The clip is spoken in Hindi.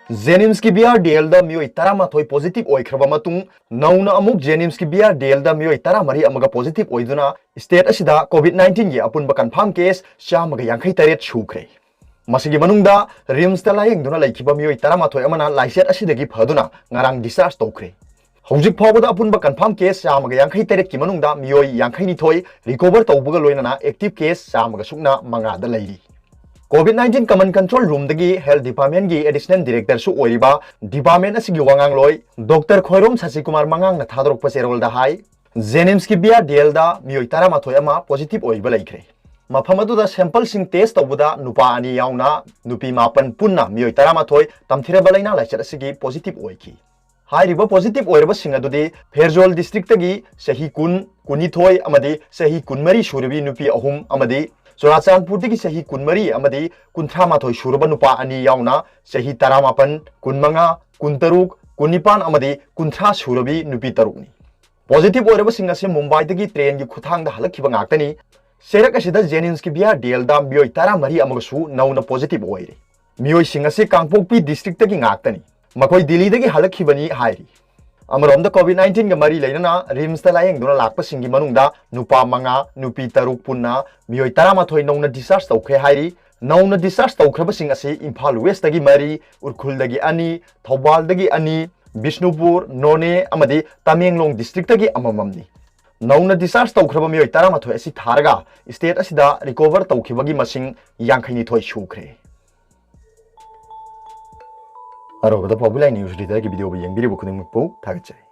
जेनिम्स की BRDL दा मियोई तरामाथोई पॉजिटिव ओइख्रबा मतुंग नौना अमुक जेनिम्स की BRDL दा मियोई तरामरी अमगा पॉजिटिव ओइदुना स्टेट असिदा कोविड-19 की अपुनबा कन्फर्म केस 153 सुख्रे मसिगी मनुंगदा रिम्स दा लायेंगदुना लैखिबा मियोई तरामाथोई अमना लाइसेट असिदगी फदुना ngarang discharge तौख्रे हौजिक फावबदा अपुनबा कन्फर्म केस 153 की मनुंगदा मियोई 52 रिकवर तौबगा लोइनना एक्टिव केस 1 मंगा दा लैरी कोविड-19 कमन कंट्रोल रूम दगी हेल्थ डिपार्टमेंट की एडिशनल डायरेक्टर सु ओइरिबा डिपार्टमेंट असिगी वांगांग लोय डॉक्टर खोइरोम सासी कुमार मंगांग ना थादरक पसेरोल दा हाई जेनिम्स की BRDL दा मियोई तरामाथोई अमा पॉजिटिव ओइबा लैख्रे मफम अदुदा सैंपल सिंग टेस्ट तौबदा नुपा अनि यावना नुपी मापन पुन्ना मियोई तरामाथोई तमथिरबा लैना लाइसेट असिगी पॉजिटिव ओइखी हाइरिबा पॉजिटिव ओइरबा सिंग अदुदी फेरजोल डिस्ट्रिक्ट तगी सही कुनिथोई अमदी सही कुनमरी सुरबी नुपी अहुम अमदी चुराचांदपुर की सही कुनमरी अमदी कुंथ्रामाथोई सुरबा नुपा अनि यावना सही तरामापन कुनमंगा कुनतरुक कुनिपान अमदी कुंथ्रा सुरबी नुपी तरुकनी पॉजिटिव ओइरबा सिंग असे मुंबई तगी ट्रेन की खुथांग दा हलखिबा ngaktani सेरक असिदा जेनिम्स की BRDL दा मियोई तरामरी अमगसु नौना पॉजिटिव ओइरे मियोई सिंग असे कांगपोकपी डिस्ट्रिक्ट तगी ngaktani मखोई दिल्ली तगी हलखिबनी हाइरी अमरोम कोविड-19 का मरी लेना रिम्स लायेंगदुना लाक्पसिंगी मनुंगदा नुपा मंगा नुपी तरुक पुन्ना मियोई तरामाथोई नौना डिस्चार्ज तौखे हाइरी नौना डिस्चार्ज तौख्रबसिंग असे इम्फाल वेस्ट दगी मरी उरखुल दगी अनि थौबाल दगी अनि बिष्णुपुर नोने अमदी तमेंगलोंग डिस्ट्रिक्ट दगी अमममनी नौना डिस्चार्ज तौख्रब मियोई तरामाथोई असि थारगा स्टेट असिदा रिकवर तौखिबगी मसिंग 52 सुख्रे अरोबदा पाउबिलाई न्यूज रीडर की वीडियो येंबिरिबु खुदिंगमकपु थागतचाई।